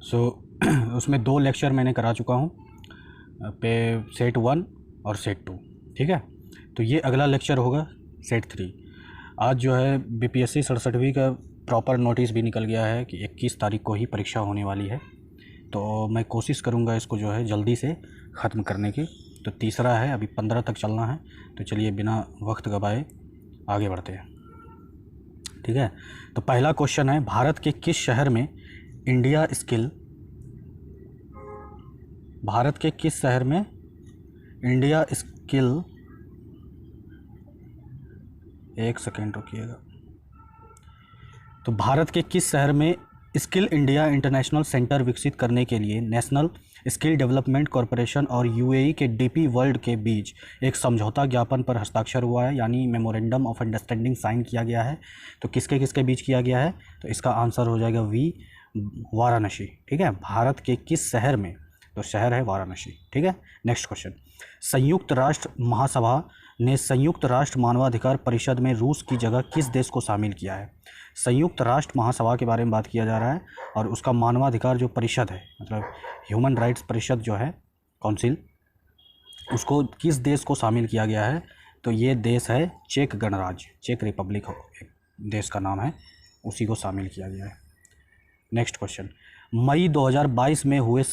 सो उसमें 2 लेक्चर मैंने करा चुका हूँ पे सेट 1 और सेट 2, ठीक है। तो ये अगला लेक्चर होगा सेट 3। आज जो है बीपीएससी 67वीं का प्रॉपर नोटिस भी निकल गया है कि 21 तारीख को ही परीक्षा होने वाली है। तो मैं कोशिश करूँगा इसको जो है जल्दी से ख़त्म करने की। तो तीसरा है, अभी 15 तक चलना है। तो चलिए बिना वक्त गवाए आगे बढ़ते हैं, ठीक है। तो पहला क्वेश्चन है, भारत के किस शहर में इंडिया स्किल एक सेकेंड रुकिएगा। तो भारत के किस शहर में स्किल इंडिया इंटरनेशनल सेंटर विकसित करने के लिए नेशनल स्किल डेवलपमेंट कॉरपोरेशन और यूएई के डीपी वर्ल्ड के बीच एक समझौता ज्ञापन पर हस्ताक्षर हुआ है, यानी मेमोरेंडम ऑफ अंडरस्टैंडिंग साइन किया गया है। तो किसके किसके बीच किया गया है? तो इसका आंसर हो जाएगा वी, वाराणसी, ठीक है। भारत के किस शहर में? तो शहर है वाराणसी, ठीक है। नेक्स्ट क्वेश्चन, संयुक्त राष्ट्र महासभा ने संयुक्त राष्ट्र मानवाधिकार परिषद में रूस की जगह किस देश को शामिल किया है? संयुक्त राष्ट्र महासभा के बारे में बात किया जा रहा है और उसका मानवाधिकार जो परिषद है, मतलब ह्यूमन राइट्स परिषद जो है, काउंसिल, उसको किस देश को शामिल किया गया है? तो ये देश है चेक गणराज्य, चेक रिपब्लिक देश का नाम है, उसी को शामिल किया गया है। नेक्स्ट क्वेश्चन, मई 2022 में हुए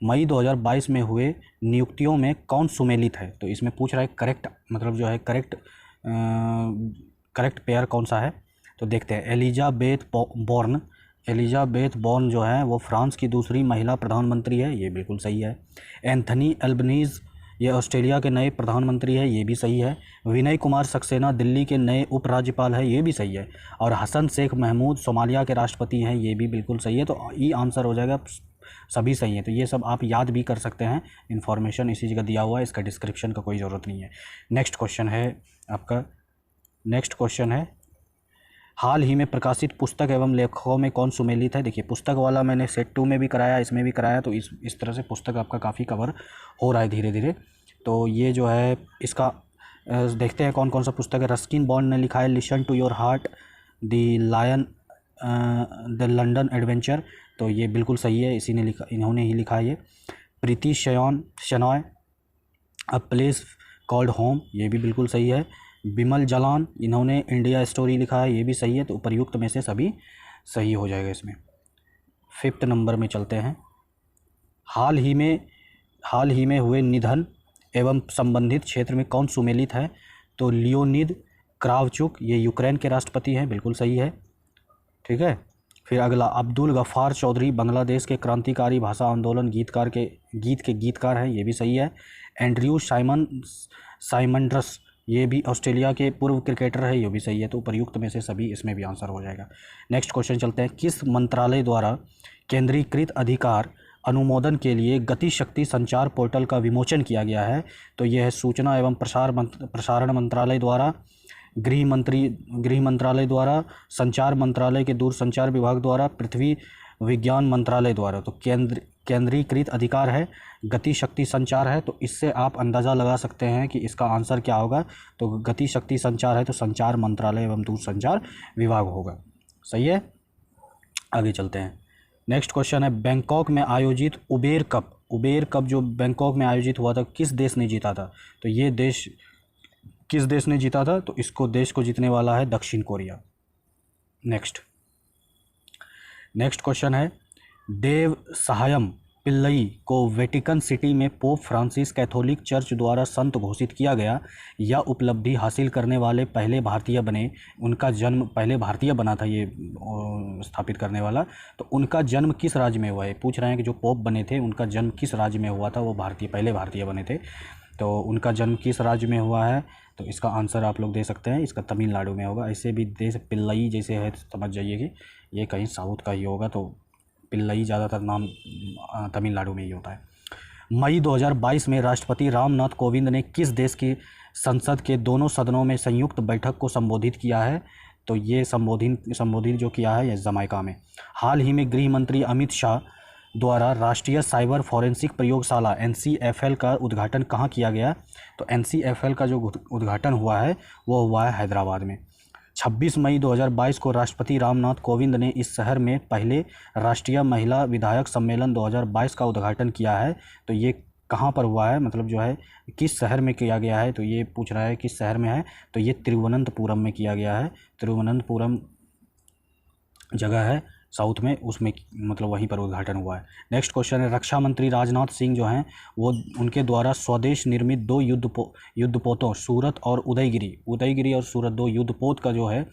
मई 2022 में हुए नियुक्तियों में कौन सुमेलित है? तो इसमें पूछ रहा है करेक्ट, मतलब जो है करेक्ट पेयर कौन सा है? तो देखते हैं, एलिजाबेथ बॉर्न जो है वो फ्रांस की दूसरी महिला प्रधानमंत्री है, ये बिल्कुल सही है। एंथनी एल्बनीज़, ये ऑस्ट्रेलिया के नए प्रधानमंत्री है, ये भी सही है। विनय कुमार सक्सेना दिल्ली के नए उपराज्यपाल है, ये भी सही है। और हसन शेख महमूद सोमालिया के राष्ट्रपति हैं, ये भी बिल्कुल सही है। तो ये आंसर हो जाएगा, सभी सही है। तो ये सब आप याद भी कर सकते हैं, इन्फॉर्मेशन इसी जगह दिया हुआ है, इसका डिस्क्रिप्शन का कोई ज़रूरत नहीं है। नेक्स्ट क्वेश्चन है, हाल ही में प्रकाशित पुस्तक एवं लेखकों में कौन सुमेलित है? देखिए, पुस्तक वाला मैंने सेट 2 में भी कराया, इसमें भी कराया, तो इस तरह से पुस्तक आपका काफ़ी कवर हो रहा है धीरे धीरे। तो ये जो है इसका देखते हैं कौन कौन सा पुस्तक है। रस्किन बॉन्ड ने लिखा है listen to your heart, the London adventure, तो ये बिल्कुल सही है, इन्होंने ही लिखा है ये। Preeti Shenoy, a place called home, ये भी बिल्कुल सही है। बिमल जलान, इन्होंने इंडिया स्टोरी लिखा है, ये भी सही है। तो उपर्युक्त में से सभी सही हो जाएगा इसमें। 5th नंबर में चलते हैं, हाल ही में हुए निधन एवं संबंधित क्षेत्र में कौन सुमेलित है? तो लियोनिद क्रावचुक, ये यूक्रेन के राष्ट्रपति हैं, बिल्कुल सही है, ठीक है। फिर अगला, अब्दुल गफ़ार चौधरी बांग्लादेश के क्रांतिकारी भाषा आंदोलन गीत के गीतकार हैं, ये भी सही है। एंड्रयू साइमंड्रस, ये भी ऑस्ट्रेलिया के पूर्व क्रिकेटर है, ये भी सही है। तो उपर्युक्त में से सभी इसमें भी आंसर हो जाएगा। नेक्स्ट क्वेश्चन चलते हैं, किस मंत्रालय द्वारा केंद्रीकृत अधिकार अनुमोदन के लिए गति शक्ति संचार पोर्टल का विमोचन किया गया है? तो यह है सूचना एवं प्रसारण मंत्रालय द्वारा, गृह मंत्रालय द्वारा, संचार मंत्रालय के दूरसंचार विभाग द्वारा, पृथ्वी विज्ञान मंत्रालय द्वारा। तो केंद्रीकृत अधिकार है, गति शक्ति संचार है, तो इससे आप अंदाज़ा लगा सकते हैं कि इसका आंसर क्या होगा। तो गति शक्ति संचार है तो संचार मंत्रालय एवं दूरसंचार विभाग होगा, सही है। आगे चलते हैं, नेक्स्ट क्वेश्चन है, बैंकॉक में आयोजित उबेर कप जो बैंकॉक में आयोजित हुआ था, किस देश ने जीता था? तो ये देश किस देश ने जीता था? तो इसको देश को जीतने वाला है दक्षिण कोरिया। नेक्स्ट क्वेश्चन है, देव सहायम पिल्लई को वेटिकन सिटी में पोप फ्रांसिस कैथोलिक चर्च द्वारा संत घोषित किया गया, या उपलब्धि हासिल करने वाले पहले भारतीय बने। उनका जन्म, पहले भारतीय बना था ये स्थापित करने वाला, तो उनका जन्म किस राज्य में हुआ है? पूछ रहे हैं कि जो पोप बने थे उनका जन्म किस राज्य में हुआ था, वो पहले भारतीय बने थे, तो उनका जन्म किस राज्य में हुआ है? तो इसका आंसर आप लोग दे सकते हैं, इसका तमिलनाडु में होगा। ऐसे भी देश पिल्लई जैसे है, समझ जाइए कि ये कहीं साउथ का ही होगा, तो पिल्लई ज़्यादातर नाम तमिलनाडु में ही होता है। मई 2022 में राष्ट्रपति रामनाथ कोविंद ने किस देश की संसद के दोनों सदनों में संयुक्त बैठक को संबोधित किया है? तो ये संबोधित जो किया है ये जमाइका में। हाल ही में गृह मंत्री अमित शाह द्वारा राष्ट्रीय साइबर फॉरेंसिक प्रयोगशाला NCFL का उद्घाटन कहाँ किया गया? तो NCFL का जो उद्घाटन हुआ है वो हुआ है हैदराबाद में। 26 मई 2022 को राष्ट्रपति रामनाथ कोविंद ने इस शहर में पहले राष्ट्रीय महिला विधायक सम्मेलन 2022 का उद्घाटन किया है। तो ये कहाँ पर हुआ है, मतलब जो है किस शहर में किया गया है, तो ये पूछ रहा है किस शहर में है, तो ये तिरुवनंतपुरम में किया गया है। तिरुवनंतपुरम जगह है साउथ में, उसमें मतलब वहीं पर उद्घाटन हुआ है। नेक्स्ट क्वेश्चन है, रक्षा मंत्री राजनाथ सिंह जो हैं वो उनके द्वारा स्वदेश निर्मित दो युद्धपोतों सूरत और उदयगिरी और सूरत, दो युद्धपोत का जो है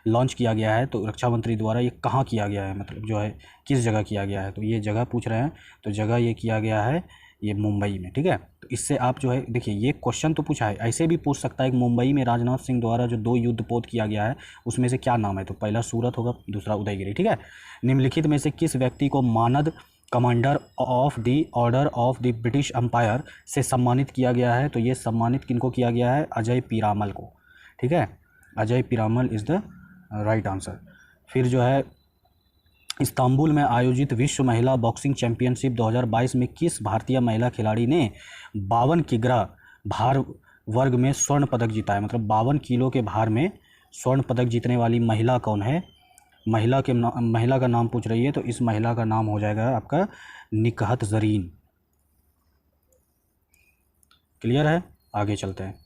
लॉन्च किया गया है। तो रक्षा मंत्री द्वारा ये कहाँ किया गया है, मतलब जो है किस जगह किया गया है, तो ये जगह पूछ रहे हैं। तो जगह ये किया गया है ये मुंबई में, ठीक है। तो इससे आप जो है देखिए ये क्वेश्चन तो पूछा है, ऐसे भी पूछ सकता है कि मुंबई में राजनाथ सिंह द्वारा जो दो युद्धपोत किया गया है उसमें से क्या नाम है, तो पहला सूरत होगा, दूसरा उदयगिरी, ठीक है। निम्नलिखित में से किस व्यक्ति को मानद Commander of the Order of the British Empire से सम्मानित किया गया है, तो ये सम्मानित किनको किया गया है, अजय पीरामल को, ठीक है। Ajay Piramal is the right answer. फिर जो है इस्तांबुल में आयोजित विश्व महिला बॉक्सिंग चैंपियनशिप 2022 में किस भारतीय महिला खिलाड़ी ने 52 किग्रा भार वर्ग में स्वर्ण पदक जीता है, मतलब 52 किलो के भार में स्वर्ण पदक जीतने वाली महिला कौन है। महिला का नाम पूछ रही है, तो इस महिला का नाम हो जाएगा आपका निकहत जरीन। क्लियर है, आगे चलते हैं।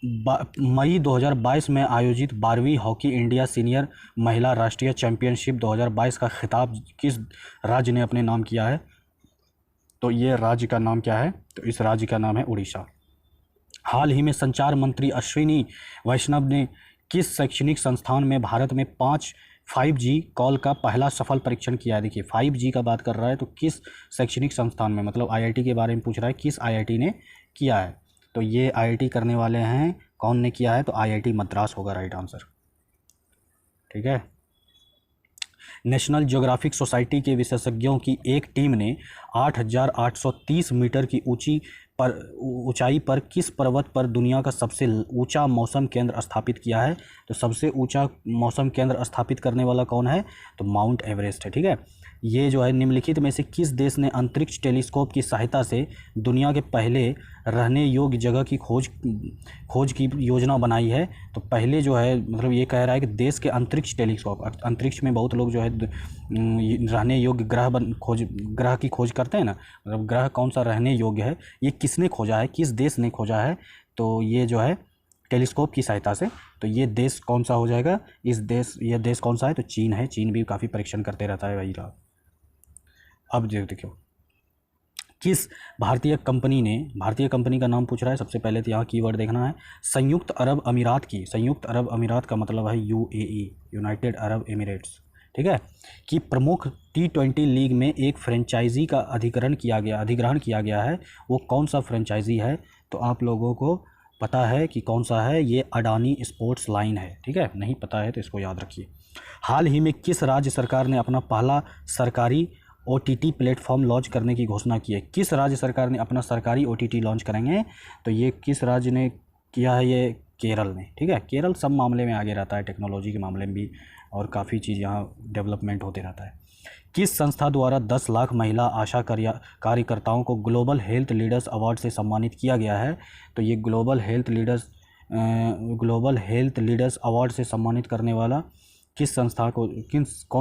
मई 2022 में आयोजित 12वीं हॉकी इंडिया सीनियर महिला राष्ट्रीय चैंपियनशिप 2022 का खिताब किस राज्य ने अपने नाम किया है, तो ये राज्य का नाम क्या है, तो इस राज्य का नाम है उड़ीसा। हाल ही में संचार मंत्री अश्विनी वैष्णव ने किस शैक्षणिक संस्थान में भारत में 5G कॉल का पहला सफल परीक्षण किया है। देखिए 5G का बात कर रहा है, तो किस शैक्षणिक संस्थान में, मतलब IIT के बारे में पूछ रहा है, किस IIT ने किया है, तो ये IIT करने वाले हैं, कौन ने किया है, तो IIT मद्रास होगा राइट आंसर, ठीक है। नेशनल ज्योग्राफिक सोसाइटी के विशेषज्ञों की एक टीम ने 8,830 मीटर की ऊंचाई पर किस पर्वत पर दुनिया का सबसे ऊंचा मौसम केंद्र स्थापित किया है, तो सबसे ऊंचा मौसम केंद्र स्थापित करने वाला कौन है, तो माउंट एवरेस्ट है, ठीक है। ये जो है निम्नलिखित में से किस देश ने अंतरिक्ष टेलीस्कोप की सहायता से दुनिया के पहले रहने योग्य जगह की खोज की योजना बनाई है, तो पहले जो है मतलब ये कह रहा है कि देश के अंतरिक्ष टेलीस्कोप, अंतरिक्ष में बहुत लोग जो है रहने योग्य ग्रह की खोज करते हैं ना, मतलब ग्रह कौन सा रहने योग्य है, ये किसने खोजा है, किस देश ने खोजा है, तो ये जो है टेलीस्कोप की सहायता से, तो ये देश कौन सा हो जाएगा, ये देश कौन सा है, तो चीन है। चीन भी काफ़ी परीक्षण करते रहता है भाई लोग। अब देखो किस भारतीय कंपनी का नाम पूछ रहा है, सबसे पहले तो यहाँ कीवर्ड देखना है। संयुक्त अरब अमीरात का मतलब है UAE, यूनाइटेड अरब एमिरेट्स, ठीक है, कि प्रमुख T20 लीग में एक फ्रेंचाइजी का अधिग्रहण किया गया है, वो कौन सा फ्रेंचाइजी है, तो आप लोगों को पता है कि कौन सा है, ये अडानी स्पोर्ट्स लाइन है, ठीक है। नहीं पता है तो इसको याद रखिए। हाल ही में किस राज्य सरकार ने अपना पहला सरकारी OTT प्लेटफॉर्म लॉन्च करने की घोषणा की है, किस राज्य सरकार ने अपना सरकारी OTT लॉन्च करेंगे, तो ये किस राज्य ने किया है, ये केरल ने, ठीक है। केरल सब मामले में आगे रहता है, टेक्नोलॉजी के मामले में भी, और काफ़ी चीज़ यहाँ डेवलपमेंट होते रहता है। किस संस्था द्वारा 10 लाख महिला आशा कार्यकर्ताओं को ग्लोबल हेल्थ लीडर्स अवार्ड से सम्मानित किया गया है, तो ये ग्लोबल हेल्थ लीडर्स अवार्ड से सम्मानित करने वाला कौन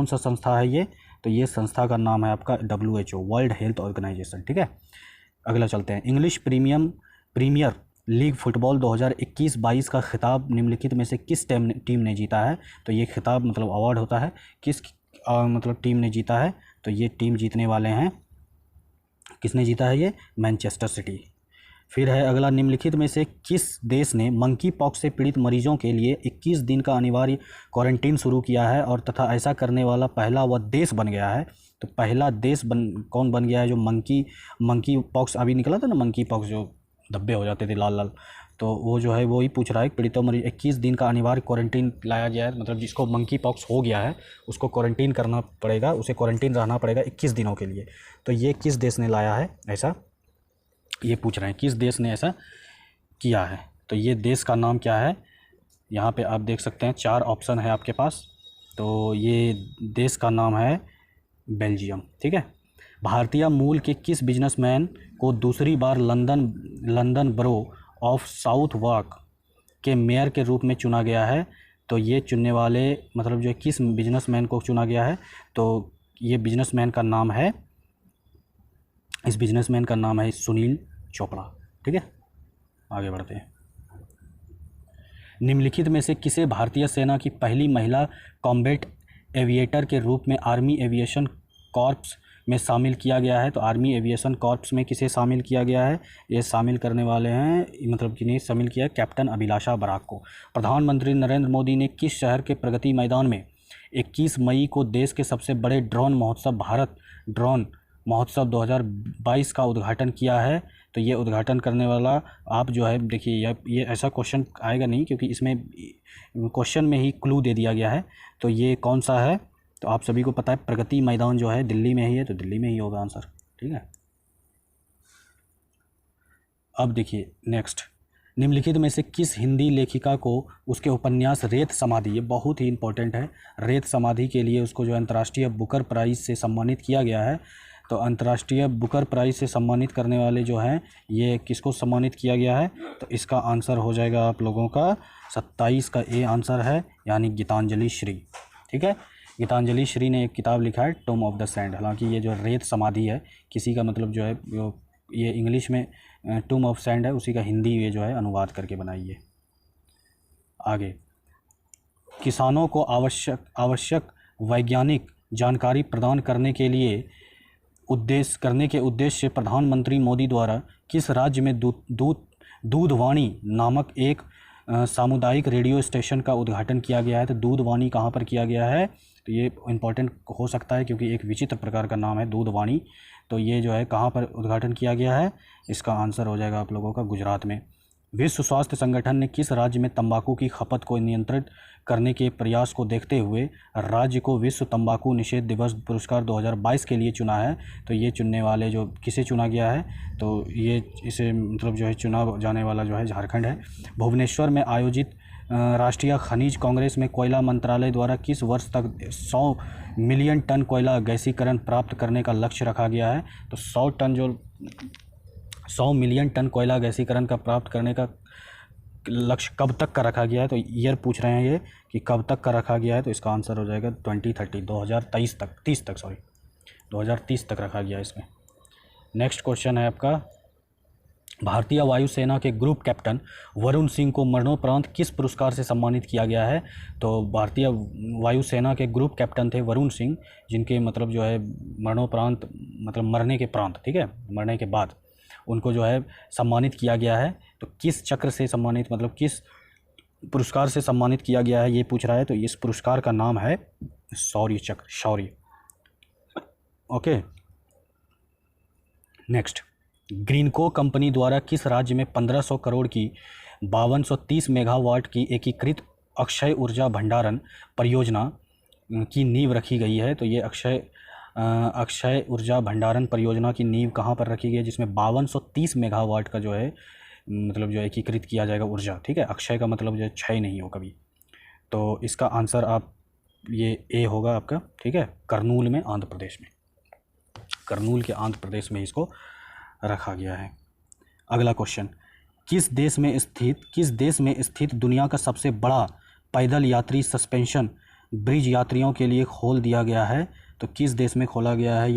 सा संस्था है ये, तो ये संस्था का नाम है आपका WHO, वर्ल्ड हेल्थ ऑर्गेनाइजेशन, ठीक है। अगला चलते हैं। इंग्लिश प्रीमियर लीग फुटबॉल 2021-22 का खिताब निम्नलिखित में से किस टीम ने जीता है, तो ये खिताब मतलब अवार्ड होता है, किस मतलब टीम ने जीता है, तो ये टीम जीतने वाले हैं, किसने जीता है, ये मैनचेस्टर सिटी। फिर है अगला, निम्नलिखित में से किस देश ने मंकी पॉक्स से पीड़ित मरीजों के लिए 21 दिन का अनिवार्य क्वारंटीन शुरू किया है, और तथा ऐसा करने वाला पहला वह देश बन गया है, तो पहला देश कौन बन गया है जो मंकी पॉक्स अभी निकला था ना, मंकी पॉक्स जो धब्बे हो जाते थे लाल लाल, तो वो जो है वो ही पूछ रहा है पीड़ितों मरीज 21 दिन का अनिवार्य क्वारंटीन लाया गया है, मतलब जिसको मंकी पॉक्स हो गया है उसको क्वारंटीन करना पड़ेगा, उसे क्वारंटीन रहना पड़ेगा 21 दिनों के लिए, तो ये किस देश ने लाया है ऐसा, ये पूछ रहे हैं किस देश ने ऐसा किया है, तो ये देश का नाम क्या है, यहाँ पे आप देख सकते हैं 4 ऑप्शन है आपके पास, तो ये देश का नाम है बेल्जियम, ठीक है। भारतीय मूल के किस बिजनेसमैन को दूसरी बार लंदन बरो ऑफ साउथ वार्क के मेयर के रूप में चुना गया है, तो ये चुनने वाले मतलब जो है किस बिजनेसमैन को चुना गया है, तो ये बिजनेसमैन का नाम है, इस बिजनेसमैन का नाम है सुनील चोपड़ा। ठीक है, आगे बढ़ते हैं। निम्नलिखित में से किसे भारतीय सेना की पहली महिला कॉम्बैट एविएटर के रूप में आर्मी एविएशन कॉर्प्स में शामिल किया गया है? तो आर्मी एविएशन कॉर्प्स में किसे शामिल किया गया है? ये शामिल करने वाले हैं, मतलब कि नहीं शामिल किया है, कैप्टन अभिलाषा बराक को। प्रधानमंत्री नरेंद्र मोदी ने किस शहर के प्रगति मैदान में 21 मई को देश के सबसे बड़े ड्रोन महोत्सव भारत ड्रोन महोत्सव 2022 का उद्घाटन किया है? तो ये उद्घाटन करने वाला आप जो है देखिए, ये ऐसा क्वेश्चन आएगा नहीं क्योंकि इसमें क्वेश्चन में ही क्लू दे दिया गया है। तो ये कौन सा है? तो आप सभी को पता है प्रगति मैदान जो है दिल्ली में ही है, तो दिल्ली में ही होगा आंसर। ठीक है, अब देखिए नेक्स्ट, निम्नलिखित में से किस हिंदी लेखिका को उसके उपन्यास रेत समाधि, ये बहुत ही इंपॉर्टेंट है, रेत समाधि के लिए उसको जो है अंतर्राष्ट्रीय बुकर प्राइज़ से सम्मानित किया गया है। तो अंतर्राष्ट्रीय बुकर प्राइज़ से सम्मानित करने वाले जो हैं, ये किसको सम्मानित किया गया है? तो इसका आंसर हो जाएगा आप लोगों का 27 का ए आंसर है, यानी गीतांजलि श्री। ठीक है, गीतांजलि श्री ने एक किताब लिखा है टॉम ऑफ द सैंड। हालांकि ये जो रेत समाधि है, किसी का मतलब जो है ये इंग्लिश में टॉम ऑफ सैंड है, उसी का हिंदी ये जो है अनुवाद करके बनाई है। आगे, किसानों को आवश्यक वैज्ञानिक जानकारी प्रदान करने के उद्देश्य से प्रधानमंत्री मोदी द्वारा किस राज्य में दूधवाणी नामक एक सामुदायिक रेडियो स्टेशन का उद्घाटन किया गया है? तो दूधवाणी कहाँ पर किया गया है? तो ये इम्पोर्टेंट हो सकता है क्योंकि एक विचित्र प्रकार का नाम है दूधवाणी। तो ये जो है कहाँ पर उद्घाटन किया गया है? इसका आंसर हो जाएगा आप लोगों का गुजरात में। विश्व स्वास्थ्य संगठन ने किस राज्य में तंबाकू की खपत को नियंत्रित करने के प्रयास को देखते हुए राज्य को विश्व तंबाकू निषेध दिवस पुरस्कार 2022 के लिए चुना है? तो ये चुनने वाले जो किसे चुना गया है? तो ये इसे मतलब जो है चुना जाने वाला जो है झारखंड है। भुवनेश्वर में आयोजित राष्ट्रीय खनिज कांग्रेस में कोयला मंत्रालय द्वारा किस वर्ष तक 100 मिलियन टन कोयला गैसीकरण प्राप्त करने का लक्ष्य रखा गया है? तो 100 मिलियन टन कोयला गैसीकरण का प्राप्त करने का लक्ष्य कब तक का रखा गया है? तो ईयर पूछ रहे हैं ये कि कब तक का रखा गया है। तो इसका आंसर हो जाएगा 2030 तक 2030 तक रखा गया है इसमें। नेक्स्ट क्वेश्चन है आपका, भारतीय वायुसेना के ग्रुप कैप्टन वरुण सिंह को मरणोपरांत किस पुरस्कार से सम्मानित किया गया है? तो भारतीय वायुसेना के ग्रुप कैप्टन थे वरुण सिंह, जिनके मतलब जो है मरणोपरांत मतलब मरने के प्रांत, ठीक है, मरने के बाद उनको जो है सम्मानित किया गया है। तो किस चक्र से सम्मानित मतलब किस पुरस्कार से सम्मानित किया गया है ये पूछ रहा है। तो इस पुरस्कार का नाम है शौर्य चक्र, शौर्य। ओके, नेक्स्ट, ग्रीनको कंपनी द्वारा किस राज्य में 1500 करोड़ की 5230 मेगावाट की एकीकृत अक्षय ऊर्जा भंडारण परियोजना की नींव रखी गई है? तो ये अक्षय ऊर्जा भंडारण परियोजना की नींव कहाँ पर रखी गई है, जिसमें 5230 मेगावाट का जो है मतलब जो एकीकृत किया जाएगा ऊर्जा। ठीक है, अक्षय का मतलब जो है क्षय नहीं हो कभी। तो इसका आंसर आप ये ए होगा आपका। ठीक है, करनूल में, आंध्र प्रदेश में, करनूल के आंध्र प्रदेश में इसको रखा गया है। अगला क्वेश्चन, किस देश में स्थित दुनिया का सबसे बड़ा पैदल यात्री सस्पेंशन ब्रिज यात्रियों के लिए खोल दिया गया है? तो किस देश में खोला गया है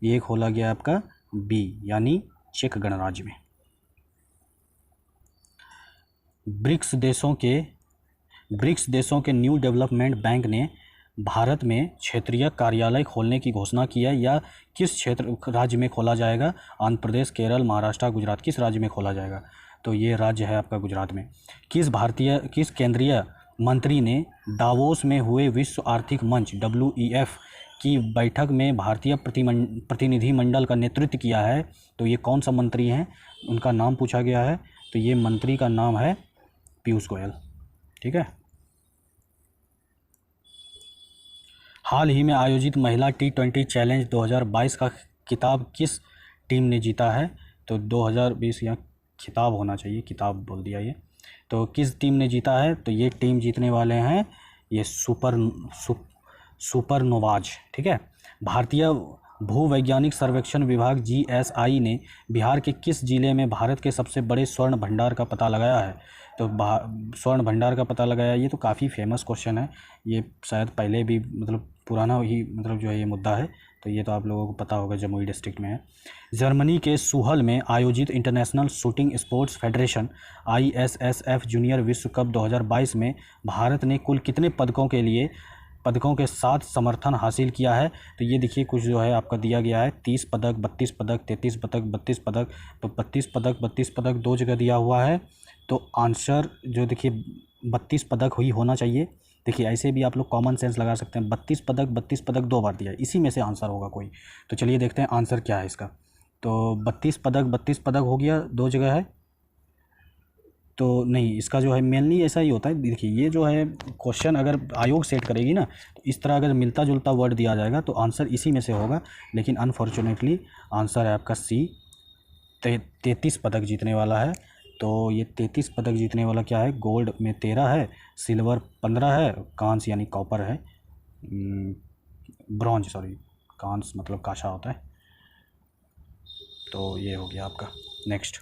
ये खोला गया है आपका बी, यानी चेक गणराज्य में। ब्रिक्स देशों के न्यू डेवलपमेंट बैंक ने भारत में क्षेत्रीय कार्यालय खोलने की घोषणा की है, या किस राज्य में खोला जाएगा? आंध्र प्रदेश, केरल, महाराष्ट्र, गुजरात, किस राज्य में खोला जाएगा? तो ये राज्य है आपका गुजरात में। किस केंद्रीय मंत्री ने दावोस में हुए विश्व आर्थिक मंच WEF की बैठक में भारतीय प्रतिनिधिमंडल का नेतृत्व किया है? तो ये कौन सा मंत्री हैं, उनका नाम पूछा गया है। तो ये मंत्री का नाम है पीयूष गोयल। ठीक है, हाल ही में आयोजित महिला T20 चैलेंज 2022 का खिताब किस टीम ने जीता है? तो 2020 यहाँ खिताब होना चाहिए, किताब बोल दिया ये। तो किस टीम ने जीता है? तो ये टीम जीतने वाले हैं ये सुपरनोवाज। ठीक है, भारतीय भूवैज्ञानिक सर्वेक्षण विभाग GSI ने बिहार के किस जिले में भारत के सबसे बड़े स्वर्ण भंडार का पता लगाया है? तो स्वर्ण भंडार का पता लगाया। ये तो काफ़ी फेमस क्वेश्चन है, ये शायद पहले भी मतलब पुराना ही मतलब जो है ये मुद्दा है, तो ये तो आप लोगों को पता होगा, जमुई डिस्ट्रिक्ट में है। जर्मनी के सूहल में आयोजित international shooting sports federation ISSF junior विश्व कप 2022 में भारत ने कुल कितने पदकों के साथ समर्थन हासिल किया है? तो ये देखिए कुछ जो है आपका दिया गया है, 30 पदक, 32 पदक, 33 पदक, 32 पदक। तो 32 पदक दो जगह दिया हुआ है, तो आंसर जो देखिए 32 पदक ही होना चाहिए। देखिए ऐसे भी आप लोग कॉमन सेंस लगा सकते हैं, 32 पदक 2 बार दिया है, इसी में से आंसर होगा कोई। तो चलिए देखते हैं आंसर क्या है इसका। तो 32 पदक हो गया, 2 जगह है, तो नहीं, इसका जो है मेनली ऐसा ही होता है। देखिए ये जो है क्वेश्चन अगर आयोग सेट करेगी ना, तो इस तरह अगर मिलता जुलता वर्ड दिया जाएगा तो आंसर इसी में से होगा, लेकिन अनफॉर्चुनेटली आंसर है आपका सी, 33 पदक जीतने वाला है। तो ये 33 पदक जीतने वाला क्या है, गोल्ड में 13 है, सिल्वर 15 है, कांस यानी कॉपर है, ब्रॉन्ज सॉरी, कांस मतलब कांसा होता है। तो ये हो गया आपका। Next,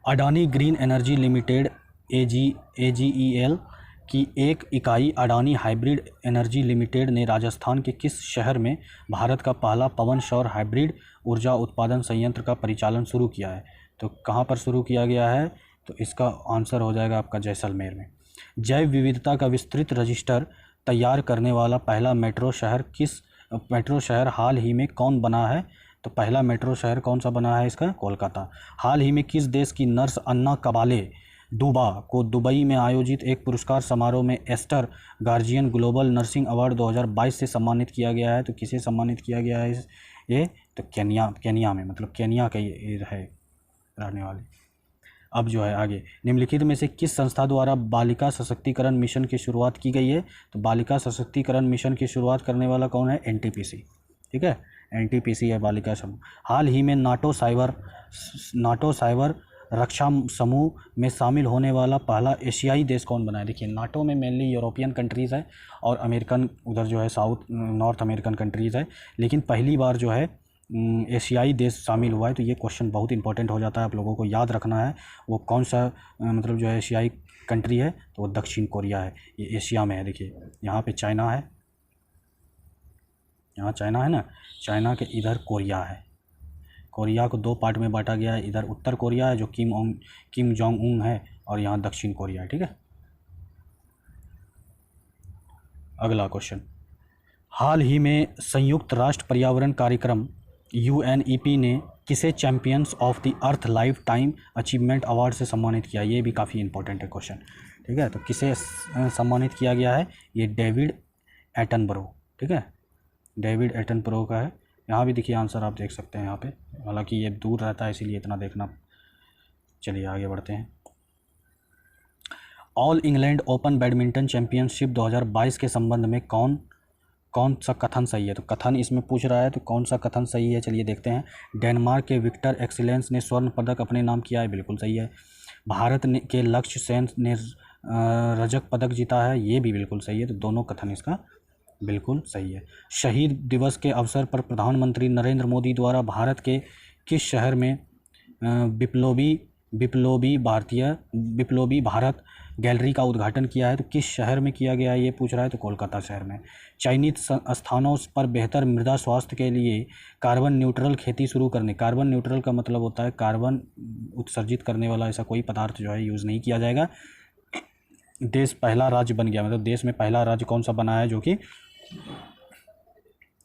Adani green energy limited AGEL की एक इकाई अडानी हाइब्रिड एनर्जी लिमिटेड ने राजस्थान के किस शहर में भारत का पहला पवन सौर हाइब्रिड ऊर्जा उत्पादन संयंत्र का परिचालन शुरू किया है? तो कहाँ पर शुरू किया गया है? तो इसका आंसर हो जाएगा आपका जैसलमेर में। जैव विविधता का विस्तृत रजिस्टर तैयार करने वाला पहला मेट्रो शहर हाल ही में कौन बना है? तो पहला मेट्रो शहर कौन सा बना है इसका? कोलकाता। हाल ही में किस देश की नर्स अन्ना कबाले दुबा को दुबई में आयोजित एक पुरस्कार समारोह में Aster Guardian Global Nursing Award 2022 से सम्मानित किया गया है? तो किसे सम्मानित किया गया है ये? तो केनिया में, मतलब केनिया का ये है रहने वाले। अब जो है आगे, निम्नलिखित में से किस संस्था द्वारा बालिका सशक्तिकरण मिशन की शुरुआत की गई है? तो बालिका सशक्तिकरण मिशन की शुरुआत करने वाला कौन है? NTPC, ठीक है, NTPC है बालिका समूह। हाल ही में नाटो साइबर रक्षा समूह में शामिल होने वाला पहला एशियाई देश कौन बना है? देखिए नाटो में मेनली यूरोपियन कंट्रीज़ है और अमेरिकन उधर जो है नॉर्थ अमेरिकन कंट्रीज़ है, लेकिन पहली बार जो है एशियाई देश शामिल हुआ है। तो ये क्वेश्चन बहुत इंपॉर्टेंट हो जाता है, आप लोगों को याद रखना है वो कौन सा मतलब जो है एशियाई कंट्री है, तो वो दक्षिण कोरिया है। ये एशिया में है। देखिए यहाँ पे चाइना है, यहाँ चाइना है ना, चाइना के इधर कोरिया है। कोरिया को 2 पार्ट में बांटा गया है, इधर उत्तर कोरिया है जो किम जोंग उन है, और यहाँ दक्षिण कोरिया है, ठीक है। अगला क्वेश्चन, हाल ही में संयुक्त राष्ट्र पर्यावरण कार्यक्रम UNEP ने किसे champions of the earth life time achievement award से सम्मानित किया? ये भी काफ़ी इंपॉर्टेंट है क्वेश्चन, ठीक है। तो किसे सम्मानित किया गया है? ये डेविड एटनबरो, ठीक है, डेविड एटनबरो का है। यहाँ भी देखिए आंसर आप देख सकते हैं यहाँ पे, हालांकि ये दूर रहता है इसीलिए इतना देखना। चलिए आगे बढ़ते हैं। All England open badminton championship 2022 के संबंध में कौन सा कथन सही है? तो कथन इसमें पूछ रहा है, तो कौन सा कथन सही है? चलिए देखते हैं। डेनमार्क के विक्टर एक्सीलेंस ने स्वर्ण पदक अपने नाम किया है, बिल्कुल सही है। भारत के लक्ष्य सेन ने रजत पदक जीता है, ये भी बिल्कुल सही है। तो दोनों कथन इसका बिल्कुल सही है। शहीद दिवस के अवसर पर प्रधानमंत्री नरेंद्र मोदी द्वारा भारत के किस शहर में विप्लवी भारत गैलरी का उद्घाटन किया है? तो किस शहर में किया गया है ये पूछ रहा है, तो कोलकाता शहर में। चयनित स्थानों पर बेहतर मृदा स्वास्थ्य के लिए कार्बन न्यूट्रल खेती शुरू करने, कार्बन न्यूट्रल का मतलब होता है कार्बन उत्सर्जित करने वाला ऐसा कोई पदार्थ जो है यूज़ नहीं किया जाएगा। देश पहला राज्य बन गया, मतलब देश में पहला राज्य कौन सा बना है जो कि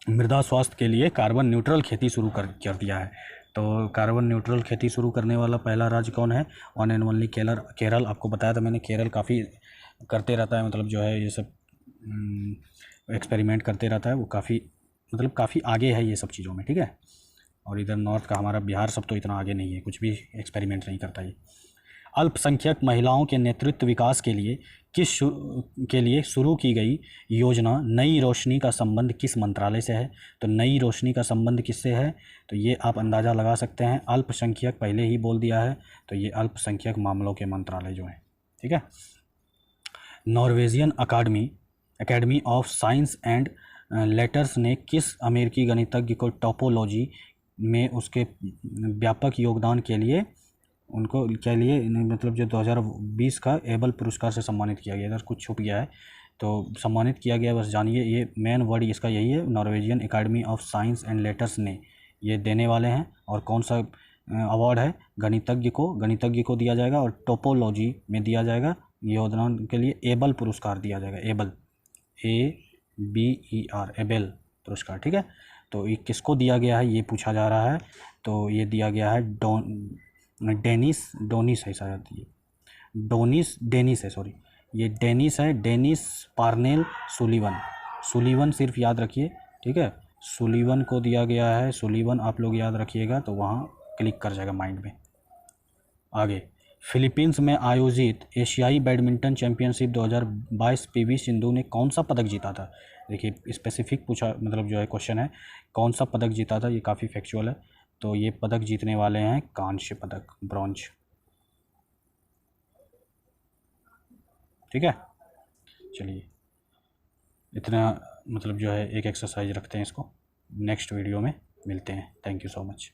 मृदा स्वास्थ्य के लिए कार्बन न्यूट्रल खेती शुरू कर दिया है। तो कार्बन न्यूट्रल खेती शुरू करने वाला पहला राज्य कौन है? One and only Kerala. आपको बताया था मैंने, केरल काफ़ी करते रहता है, मतलब जो है ये सब एक्सपेरिमेंट करते रहता है, वो काफ़ी आगे है ये सब चीज़ों में, ठीक है। और इधर नॉर्थ का हमारा बिहार सब तो इतना आगे नहीं है, कुछ भी एक्सपेरिमेंट नहीं करता ये। अल्पसंख्यक महिलाओं के नेतृत्व विकास के लिए शुरू की गई योजना नई रोशनी का संबंध किस मंत्रालय से है? तो नई रोशनी का संबंध किससे है? तो ये आप अंदाज़ा लगा सकते हैं, अल्पसंख्यक पहले ही बोल दिया है, तो ये अल्पसंख्यक मामलों के मंत्रालय जो है, ठीक है। Norwegian academy of science and letters ने किस अमेरिकी गणितज्ञ को टोपोलॉजी में उसके व्यापक योगदान के लिए उनको क्या लिए मतलब जो 2020 का एबल पुरस्कार से सम्मानित किया गया। इधर कुछ छुप गया है तो सम्मानित किया गया, बस जानिए। ये मेन वर्ड इसका यही है, Norwegian academy of science and letters ने ये देने वाले हैं। और कौन सा अवार्ड है, गणितज्ञ को दिया जाएगा और टोपोलॉजी में दिया जाएगा योगदान के लिए एबल पुरस्कार दिया जाएगा। एबल ABER एबेल पुरस्कार, ठीक है। तो ये किसको दिया गया है ये पूछा जा रहा है। तो ये दिया गया है डोनिस है शायद, ये डेनिस है, सॉरी, ये डेनिस है, डेनिस पार्नेल सुलीवन सिर्फ याद रखिए, ठीक है। सुलीवन को दिया गया है, सुलीवन आप लोग याद रखिएगा तो वहाँ क्लिक कर जाएगा माइंड में। आगे, फिलीपींस में आयोजित एशियाई बैडमिंटन चैंपियनशिप 2022 PV सिंधु ने कौन सा पदक जीता था। देखिए स्पेसिफिक पूछा, मतलब जो है क्वेश्चन है कौन सा पदक जीता था, ये काफ़ी फैक्चुअल है। तो ये पदक जीतने वाले हैं कांस्य पदक, ब्रॉन्ज, ठीक है। चलिए इतना मतलब जो है एक एक्सरसाइज रखते हैं, इसको नेक्स्ट वीडियो में मिलते हैं। Thank you so much.